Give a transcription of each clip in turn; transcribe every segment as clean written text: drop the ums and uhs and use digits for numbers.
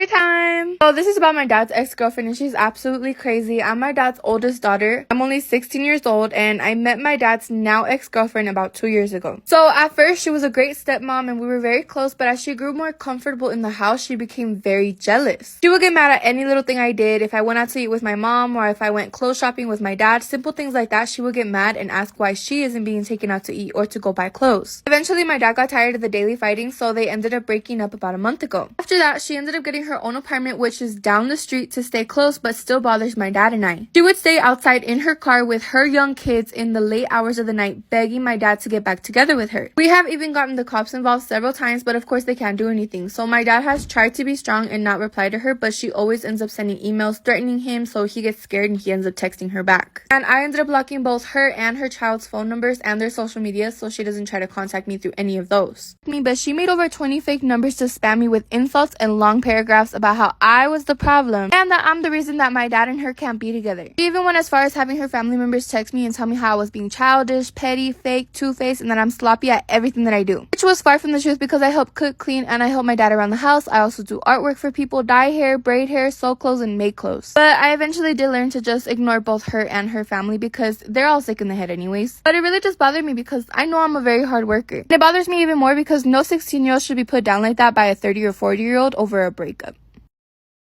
Time. So this is about my dad's ex-girlfriend and she's absolutely crazy. I'm my dad's oldest daughter. I'm only 16 years old and I met my dad's now ex-girlfriend about 2 years ago. So at first she was a great stepmom and we were very close, but as she grew more comfortable in the house, she became very jealous. She would get mad at any little thing I did. If I went out to eat with my mom or if I went clothes shopping with my dad, simple things like that, she would get mad and ask why she isn't being taken out to eat or to go buy clothes. Eventually my dad got tired of the daily fighting, so they ended up breaking up about a month ago. After that, she ended up getting her own apartment, which is down the street to stay close but still bothers my dad and I. She would stay outside in her car with her young kids in the late hours of the night begging my dad to get back together with her. We have even gotten the cops involved several times, but of course they can't do anything. So my dad has tried to be strong and not reply to her, but she always ends up sending emails threatening him, so he gets scared and he ends up texting her back. And I ended up blocking both her and her child's phone numbers and their social media so she doesn't try to contact me through any of those. But she made over 20 fake numbers to spam me with insults and long paragraphs about how I was the problem and that I'm the reason that my dad and her can't be together. She even went as far as having her family members text me and tell me how I was being childish, petty, fake, two-faced, and that I'm sloppy at everything that I do. Which was far from the truth because I help cook, clean, and I help my dad around the house. I also do artwork for people, dye hair, braid hair, sew clothes, and make clothes. But I eventually did learn to just ignore both her and her family because they're all sick in the head anyways. But it really just bothered me because I know I'm a very hard worker. And it bothers me even more because no 16-year-old should be put down like that by a 30 or 40-year-old over a breakup.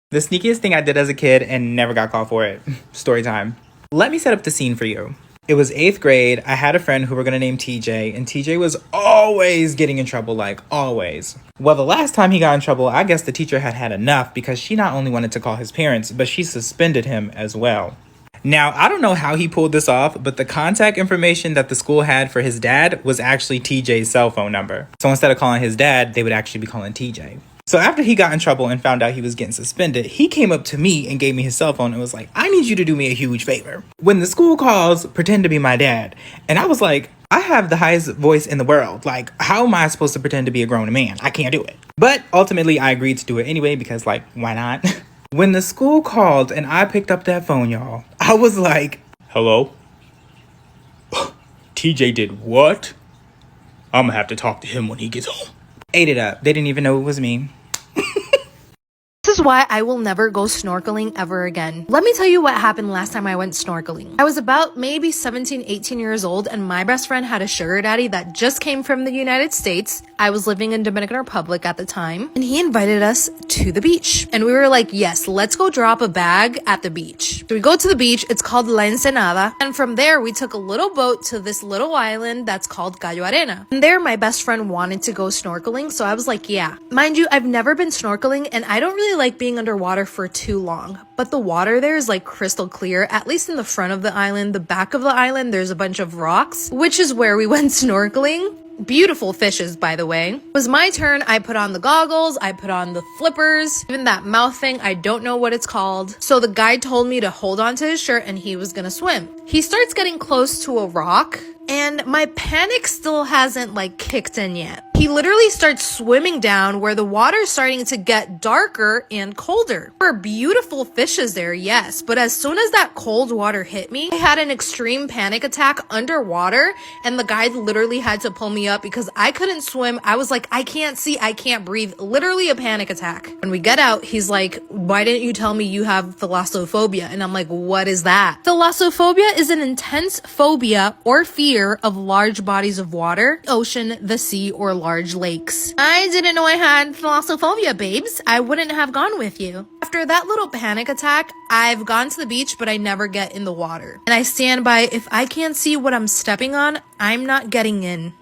The sneakiest thing I did as a kid and never got caught for it. Story time. Let me set up the scene for you. It was 8th grade. I had a friend who we're going to name TJ, and TJ was always getting in trouble, like always. Well, the last time he got in trouble, I guess the teacher had had enough because she not only wanted to call his parents, but she suspended him as well. Now, I don't know how he pulled this off, but the contact information that the school had for his dad was actually TJ's cell phone number. So instead of calling his dad, they would actually be calling TJ. So after he got in trouble and found out he was getting suspended, he came up to me and gave me his cell phone and was like, I need you to do me a huge favor. When the school calls, pretend to be my dad. And I was like, I have the highest voice in the world. Like, how am I supposed to pretend to be a grown man? I can't do it. But ultimately, I agreed to do it anyway because, like, why not? When the school called and I picked up that phone, y'all, I was like, hello? TJ did what? I'm gonna have to talk to him when he gets home. Ate it up. They didn't even know it was me. This is why I will never go snorkeling ever again. Let me tell you what happened last time I went snorkeling. I was about maybe 17, 18 years old and my best friend had a sugar daddy that just came from the United States. I was living in Dominican Republic at the time and he invited us to the beach. And we were like, yes, let's go drop a bag at the beach. So we go to the beach. It's called La Ensenada. And from there, we took a little boat to this little island that's called Cayo Arena. And there, my best friend wanted to go snorkeling. So I was like, yeah. Mind you, I've never been snorkeling and I don't really like being underwater for too long, but the water there is like crystal clear, at least in the front of the island. The back of the island, there's a bunch of rocks, which is where we went snorkeling. Beautiful fishes, by the way. It was my turn. I put on the goggles, I put on the flippers, even that mouth thing, I don't know what it's called. So the guide told me to hold on to his shirt and he was gonna swim. He starts getting close to a rock and my panic still hasn't like kicked in yet. He literally starts swimming down where the water's starting to get darker and colder. There are beautiful fishes there, yes, but as soon as that cold water hit me, I had an extreme panic attack underwater and the guide literally had to pull me up because I couldn't swim. I was like, I can't see, I can't breathe. Literally a panic attack. When we get out, he's like, why didn't you tell me you have thalassophobia? And I'm like, what is that? Thalassophobia is an intense phobia or fear of large bodies of water, ocean, the sea, or large lakes. I didn't know I had thalassophobia, babes. I wouldn't have gone with you. After that little panic attack, I've gone to the beach, but I never get in the water. And I stand by, if I can't see what I'm stepping on, I'm not getting in.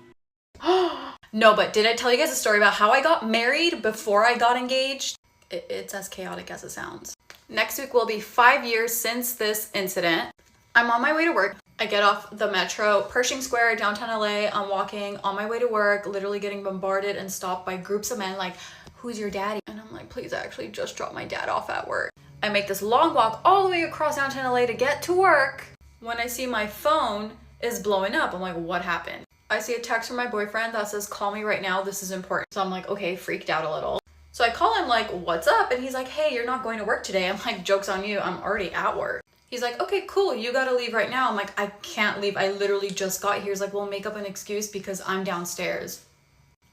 No, but did I tell you guys a story about how I got married before I got engaged? It's as chaotic as it sounds. Next week will be 5 years since this incident. I'm on my way to work. I get off the metro, Pershing Square, downtown LA. I'm walking on my way to work, literally getting bombarded and stopped by groups of men like, who's your daddy? And I'm like, please, I actually just dropped my dad off at work. I make this long walk all the way across downtown LA to get to work when I see my phone is blowing up. I'm like, what happened? I see a text from my boyfriend that says, call me right now, this is important. So I'm like, okay, freaked out a little. So I call him like, what's up? And he's like, hey, you're not going to work today. I'm like, joke's on you, I'm already at work. He's like, okay, cool, you gotta leave right now. I'm like, I can't leave, I literally just got here. He's like, well, make up an excuse because I'm downstairs.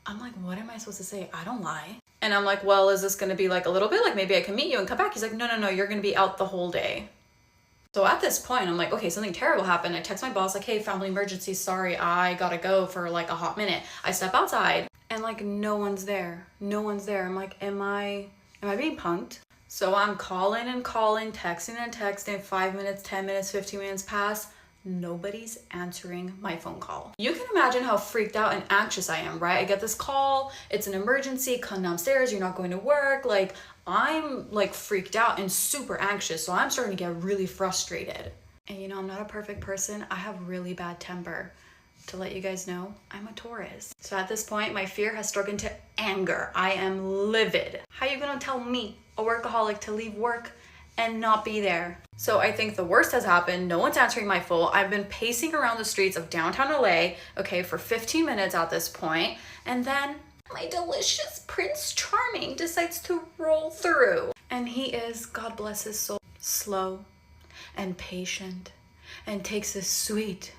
I'm like, what am I supposed to say? I don't lie. And I'm like, well, is this gonna be like a little bit? Like maybe I can meet you and come back. He's like, no, you're gonna be out the whole day. So at this point, I'm like, okay, something terrible happened. I text my boss like, hey, family emergency, sorry, I gotta go for like a hot minute. I step outside and like no one's there. No one's there. I'm like, am I being punked? So I'm calling and calling, texting and texting, 5 minutes, 10 minutes, 15 minutes pass. Nobody's answering my phone call. You can imagine how freaked out and anxious I am, right? I get this call, it's an emergency, come downstairs, you're not going to work. Like, I'm like freaked out and super anxious. So I'm starting to get really frustrated. And you know, I'm not a perfect person. I have really bad temper. To let you guys know, I'm a Taurus. So at this point, my fear has struck into anger. I am livid. How you gonna tell me, a workaholic, to leave work and not be there? So I think the worst has happened. No one's answering my phone. I've been pacing around the streets of downtown LA, okay, for 15 minutes at this point. And then my delicious Prince Charming decides to roll through. And he is, God bless his soul, slow and patient and takes his sweet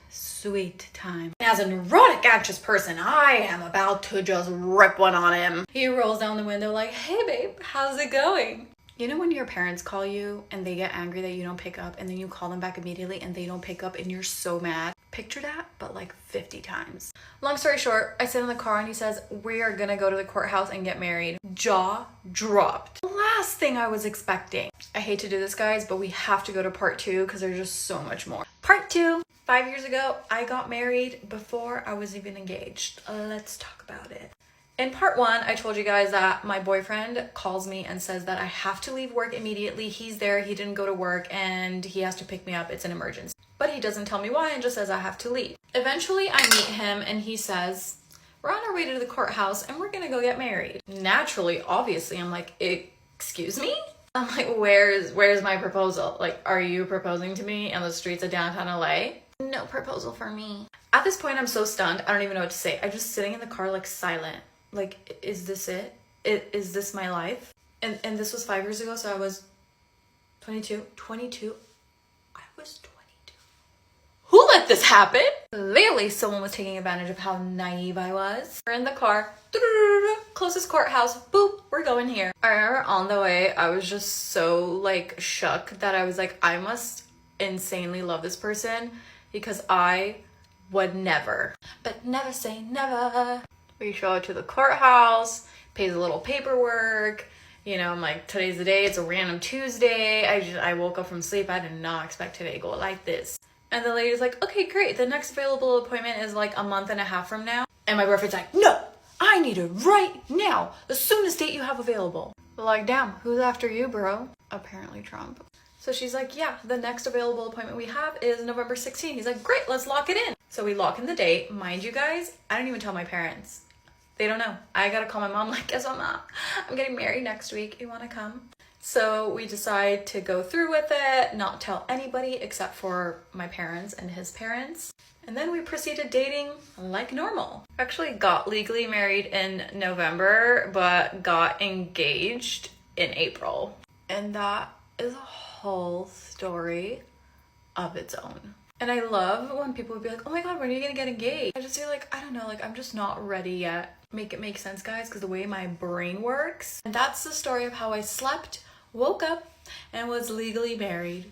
time. As a neurotic, anxious person, I am about to just rip one on him. He rolls down the window like, hey babe, how's it going? You know when your parents call you and they get angry that you don't pick up, and then you call them back immediately and they don't pick up and you're so mad? Picture that, but like 50 times. Long story short, I sit in the car and he says, we are gonna go to the courthouse and get married. Jaw dropped. Last thing I was expecting. I hate to do this, guys, but we have to go to part 2 because there's just so much more. Part 2. 5 years ago, I got married before I was even engaged. Let's talk about it. In part 1, I told you guys that my boyfriend calls me and says that I have to leave work immediately. He's there, he didn't go to work, and he has to pick me up. It's an emergency. But he doesn't tell me why and just says I have to leave. Eventually, I meet him and he says, we're on our way to the courthouse and we're gonna go get married. Naturally, obviously, I'm like, excuse me? I'm like, where's my proposal? Like, are you proposing to me in the streets of downtown LA? No proposal for me. At this point, I'm so stunned. I don't even know what to say. I'm just sitting in the car, like, silent. Like, is this it? Is this my life? And this was 5 years ago, so I was 22. I was 22. Who let this happen? Clearly, someone was taking advantage of how naive I was. We're in the car. Closest courthouse. Boop, we're going here. I remember on the way, I was just so, like, shook that I was like, I must insanely love this person because I would never, but never say never. We show up to the courthouse, pays a little paperwork. You know, I'm like, today's the day. It's a random Tuesday. I woke up from sleep. I did not expect today to go like this. And the lady's like, okay, great. The next available appointment is like a month and a half from now. And my boyfriend's like, no, I need it right now. The soonest date you have available. We're like, damn, who's after you, bro? Apparently Trump. So she's like, yeah, the next available appointment we have is November 16th. He's like, great, let's lock it in. So we lock in the date. Mind you guys, I don't even tell my parents. They don't know. I gotta call my mom like, guess what, Mom? I'm getting married next week. You wanna come? So we decide to go through with it, not tell anybody except for my parents and his parents. And then we proceeded dating like normal. Actually got legally married in November, but got engaged in April. And that is a whole story of its own. And I love when people would be like, oh my God, when are you gonna get engaged? I just feel like, I don't know, like I'm just not ready yet. Make it make sense, guys, because the way my brain works. And that's the story of how I slept, woke up, and was legally married.